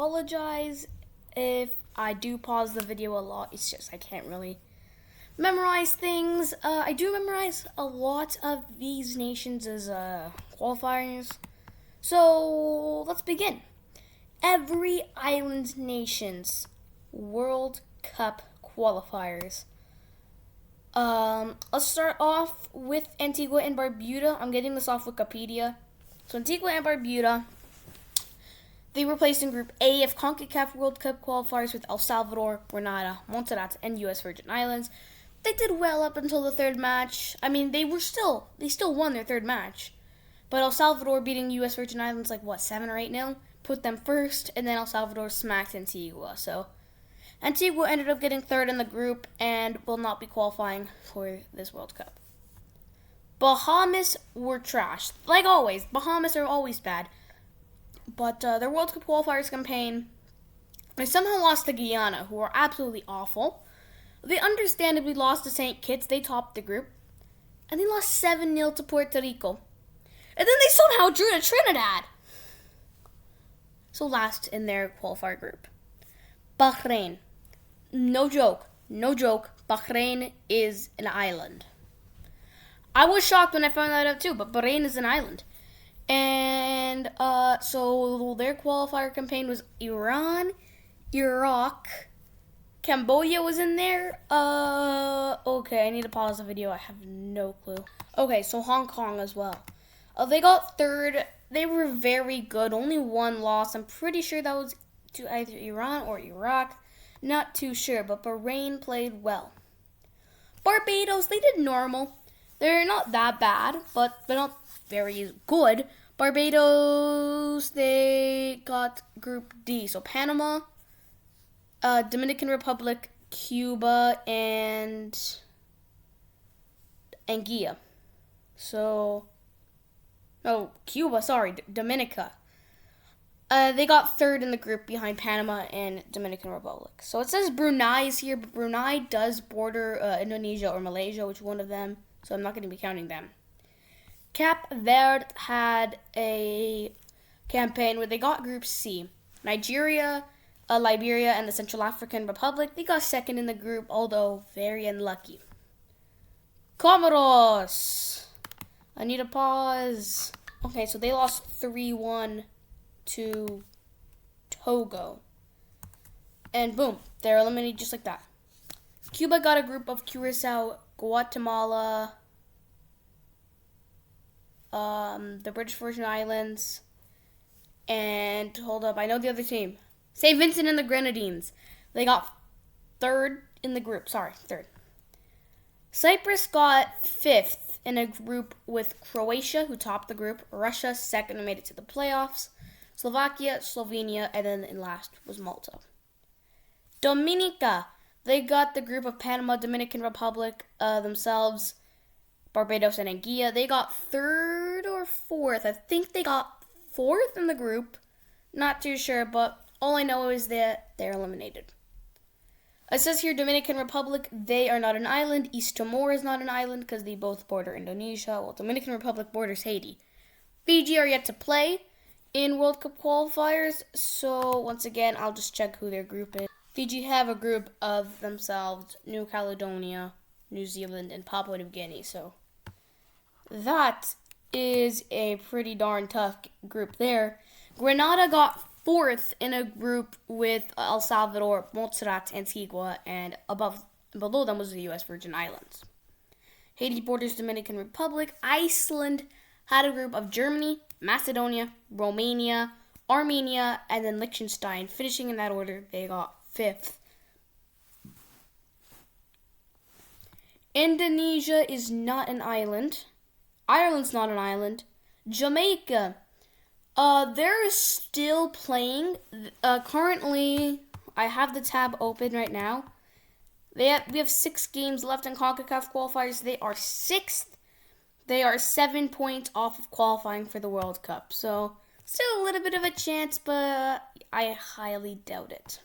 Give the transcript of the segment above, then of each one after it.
apologize if I do pause the video a lot. It's just I can't really memorize things. I do memorize a lot of these nations as qualifiers. So let's begin. Every island nation's World Cup qualifiers. Let's start off with Antigua and Barbuda. I'm getting this off Wikipedia. So Antigua and Barbuda, they were placed in Group A of CONCACAF World Cup qualifiers with El Salvador, Grenada, Montserrat, and U.S. Virgin Islands. They did well up until the third match. I mean, they still won their third match. But El Salvador beating U.S. Virgin Islands 7 or 8-0, put them first, and then El Salvador smacked Antigua. So Antigua ended up getting third in the group and will not be qualifying for this World Cup. Bahamas were trash. Like always, Bahamas are always bad. But their World Cup qualifiers campaign, they somehow lost to Guyana, who are absolutely awful. They understandably lost to St. Kitts. They topped the group. And they lost 7-0 to Puerto Rico. And then they somehow drew to Trinidad. So last in their qualifier group. Bahrain. No joke. Bahrain is an island. I was shocked when I found that out too, but Bahrain is an island. And so their qualifier campaign was Iran, Iraq, Cambodia was in there. Okay, I need to pause the video. I have no clue. Okay, so Hong Kong as well. They got third. They were very good. Only one loss. I'm pretty sure that was to either Iran or Iraq. Not too sure, but Bahrain played well. Barbados, they did normal. They're not that bad, but they're not very good. Barbados, they got Group D. So Panama, Dominican Republic, Cuba, and Anguilla. Dominica. They got third in the group behind Panama and Dominican Republic. So it says Brunei is here, but Brunei does border Indonesia or Malaysia, which one of them, so I'm not going to be counting them. Cape Verde had a campaign where they got Group C. Nigeria, Liberia, and the Central African Republic, they got second in the group, although very unlucky. Comoros. I need a pause. Okay, so they lost 3-1 to Togo. And boom, they're eliminated just like that. Cuba got a group of Curacao, Guatemala, the British Virgin Islands, and hold up, I know the other team. St. Vincent and the Grenadines. They got third in the group. Third. Cyprus got fifth in a group with Croatia, who topped the group. Russia, second, and made it to the playoffs. Slovakia, Slovenia, and then in last was Malta. Dominica, they got the group of Panama, Dominican Republic themselves, Barbados, and Anguilla. They got third or fourth. I think they got fourth in the group. Not too sure, but all I know is that they're eliminated. It says here Dominican Republic, they are not an island. East Timor is not an island because they both border Indonesia, while Dominican Republic borders Haiti. Fiji are yet to play in World Cup qualifiers, so once again, I'll just check who their group is. Fiji have a group of themselves, New Caledonia, New Zealand, and Papua New Guinea, so that is a pretty darn tough group there. Grenada got fourth in a group with El Salvador, Montserrat, Antigua, and below them was the U.S. Virgin Islands. Haiti borders Dominican Republic. Iceland had a group of Germany, Macedonia, Romania, Armenia, and then Liechtenstein. Finishing in that order, they got fifth. Indonesia is not an island. Ireland's not an island. Jamaica, they're still playing. Currently, I have the tab open right now. We have 6 games left in CONCACAF qualifiers. They are 6th. They are 7 points off of qualifying for the World Cup. So, still a little bit of a chance, but I highly doubt it.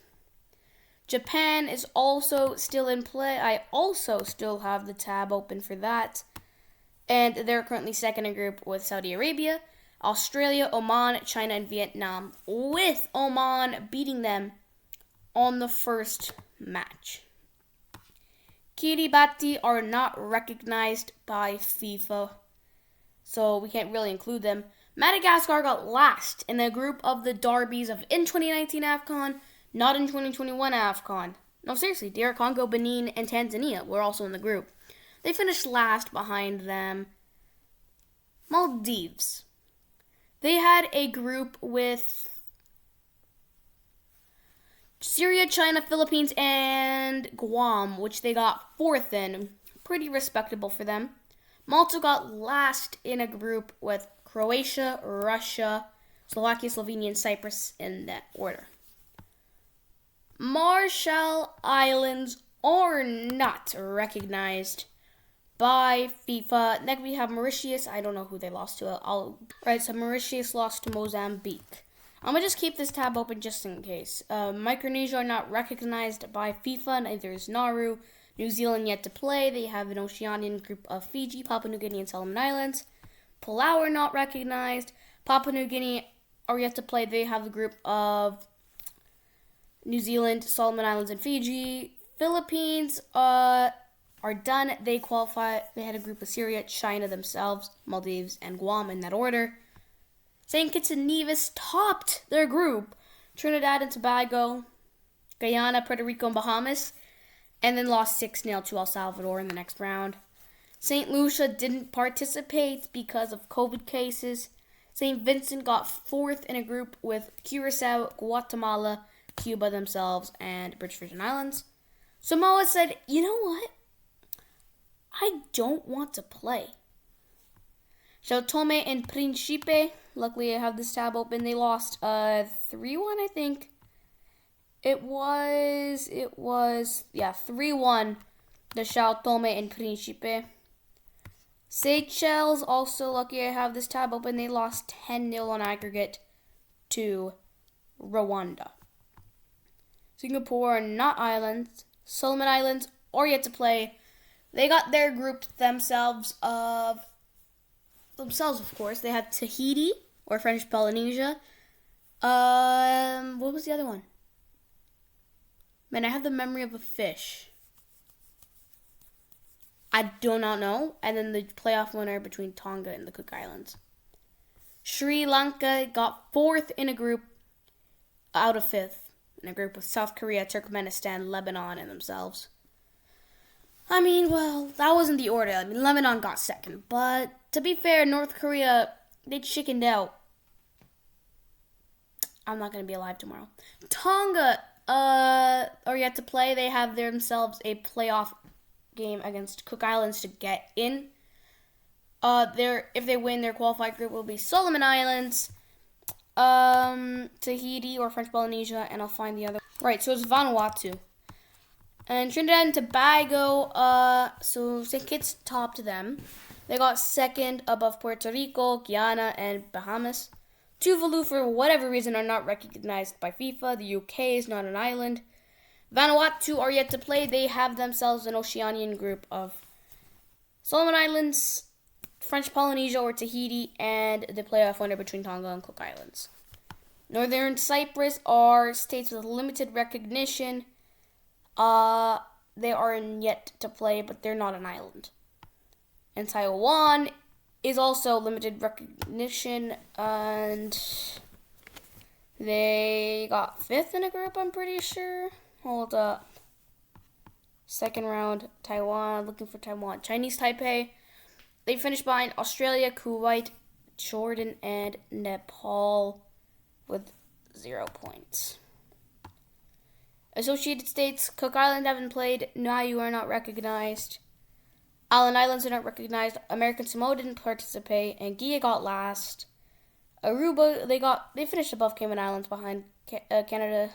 Japan is also still in play. I also still have the tab open for that. And they're currently second in group with Saudi Arabia, Australia, Oman, China, and Vietnam, with Oman beating them on the first match. Kiribati are not recognized by FIFA, so we can't really include them. Madagascar got last in the group of the derbies of in 2019 AFCON, not in 2021 AFCON. No, seriously, DR Congo, Benin, and Tanzania were also in the group. They finished last behind them. Maldives. They had a group with Syria, China, Philippines, and Guam, which they got fourth in. Pretty respectable for them. Malta got last in a group with Croatia, Russia, Slovakia, Slovenia, and Cyprus in that order. Marshall Islands are not recognized by FIFA. Next we have Mauritius. I don't know who they lost to. So Mauritius lost to Mozambique. I'm going to just keep this tab open just in case. Micronesia are not recognized by FIFA. Neither is Nauru. New Zealand yet to play. They have an Oceanian group of Fiji, Papua New Guinea, and Solomon Islands. Palau are not recognized. Papua New Guinea are yet to play. They have the group of New Zealand, Solomon Islands, and Fiji. Philippines are done. They qualify. They had a group of Syria, China themselves, Maldives, and Guam in that order. St. Kitts and Nevis topped their group. Trinidad and Tobago, Guyana, Puerto Rico, and Bahamas, and then lost 6-0 to El Salvador in the next round. St. Lucia didn't participate because of COVID cases. St. Vincent got fourth in a group with Curacao, Guatemala, Cuba themselves, and British Virgin Islands. Samoa said, you know what? I don't want to play. Sao Tome and Principe, luckily I have this tab open, they lost 3-1, I think. It was 3-1 to Sao Tome and Principe. Seychelles, also lucky I have this tab open, they lost 10-0 on aggregate to Rwanda. Singapore are not islands. Solomon Islands are yet to play. They got their group themselves, of course. They had Tahiti, or French Polynesia. What was the other one? Man, I have the memory of a fish. I do not know. And then the playoff winner between Tonga and the Cook Islands. Sri Lanka got fourth in a group out of fifth. In a group with South Korea, Turkmenistan, Lebanon, and themselves. I mean, well, that wasn't the order. I mean, Lebanon got second. But to be fair, North Korea, they chickened out. I'm not going to be alive tomorrow. Tonga are yet to play. They have themselves a playoff game against Cook Islands to get in. If they win, their qualified group will be Solomon Islands, Tahiti or French Polynesia, and I'll find the other. Right, so it's Vanuatu. And Trinidad and Tobago, so St. Kitts topped them. They got second above Puerto Rico, Guyana, and Bahamas. Tuvalu, for whatever reason, are not recognized by FIFA. The UK is not an island. Vanuatu are yet to play. They have themselves an Oceanian group of Solomon Islands, French Polynesia or Tahiti, and the playoff winner between Tonga and Cook Islands. Northern Cyprus are states with limited recognition. They are yet to play, but they're not an island. And Taiwan is also limited recognition, and they got fifth in a group, I'm pretty sure. Hold up. Second round, Taiwan, looking for Taiwan. Chinese Taipei, they finished behind Australia, Kuwait, Jordan, and Nepal with 0 points. Associated States, Cook Island haven't played. Niue are not recognized. Island Islands are not recognized. American Samoa didn't participate, and Guia got last. Aruba, they finished above Cayman Islands behind Canada,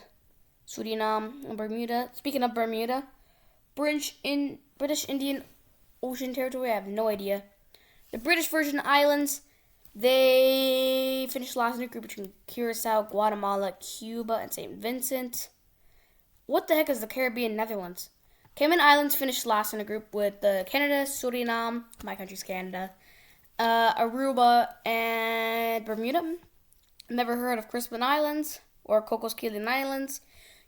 Suriname, and Bermuda. Speaking of Bermuda, British Indian Ocean Territory, I have no idea. The British Virgin Islands, they finished last in a group between Curacao, Guatemala, Cuba, and St. Vincent. What the heck is the Caribbean Netherlands? Cayman Islands finished last in a group with Canada, Suriname, my country's Canada, Aruba, and Bermuda. Never heard of Crispin Islands or Cocos-Keeling Islands.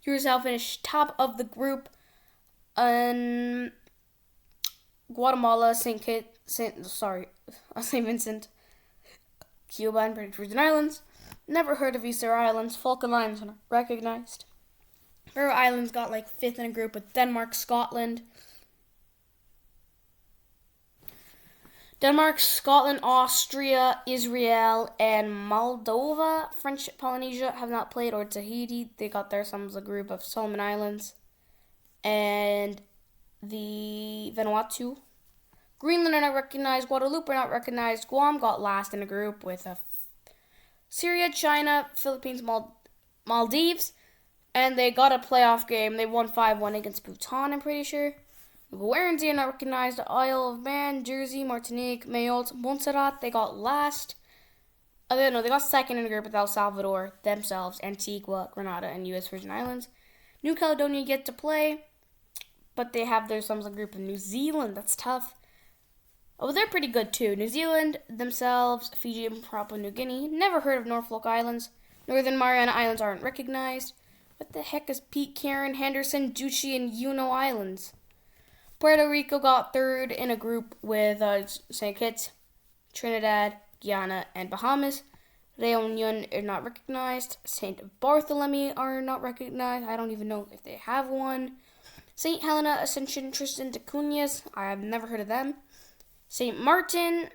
Curacao finished top of the group. Guatemala, St. Vincent, Cuba, and British Virgin Islands. Never heard of Easter Islands. Falkland Islands are not recognized. Faroe Islands got like fifth in a group with Denmark, Scotland. Denmark, Scotland, Austria, Israel, and Moldova. French Polynesia have not played, or Tahiti. They got their some as a group of Solomon Islands. And the Vanuatu. Greenland are not recognized. Guadeloupe are not recognized. Guam got last in a group with Syria, China, Philippines, Maldives. And they got a playoff game. They won 5-1 against Bhutan, I'm pretty sure. Guernsey are not recognized. Isle of Man, Jersey, Martinique, Mayotte, Montserrat. They got last. They got second in a group with El Salvador, themselves, Antigua, Grenada, and U.S. Virgin Islands. New Caledonia get to play, but they have their sums group of New Zealand. That's tough. Oh, they're pretty good too. New Zealand, themselves, Fiji, and Papua New Guinea. Never heard of Norfolk Islands. Northern Mariana Islands aren't recognized. What the heck is Pitcairn, Henderson, Juchi, and Juno Islands? Puerto Rico got third in a group with St. Kitts, Trinidad, Guyana, and Bahamas. Reunion are not recognized. St. Bartholomew are not recognized. I don't even know if they have one. St. Helena, Ascension, Tristan da Cunhas. I have never heard of them. St. Martin,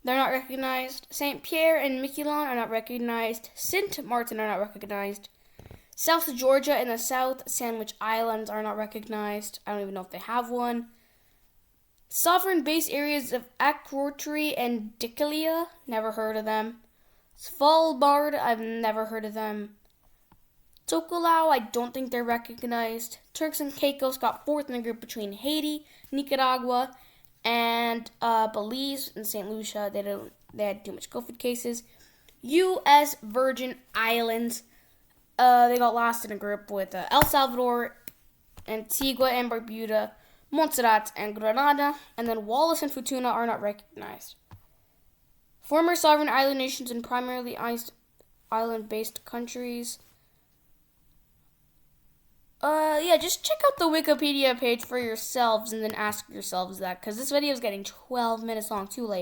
they're not recognized. St. Pierre and Miquelon are not recognized. St. Martin are not recognized. South Georgia and the South Sandwich Islands are not recognized. I don't even know if they have one. Sovereign base areas of Akrotiri and Dikalia, never heard of them. Svalbard, I've never heard of them. Tokelau, I don't think they're recognized. Turks and Caicos got fourth in a group between Haiti, Nicaragua, and Belize and St. Lucia. They had too much COVID cases. U.S. Virgin Islands, they got last in a group with El Salvador, Antigua and Barbuda, Montserrat and Grenada, and then Wallis and Futuna are not recognized. Former sovereign island nations and primarily island-based countries. Just check out the Wikipedia page for yourselves and then ask yourselves that, because this video is getting 12 minutes long, too late.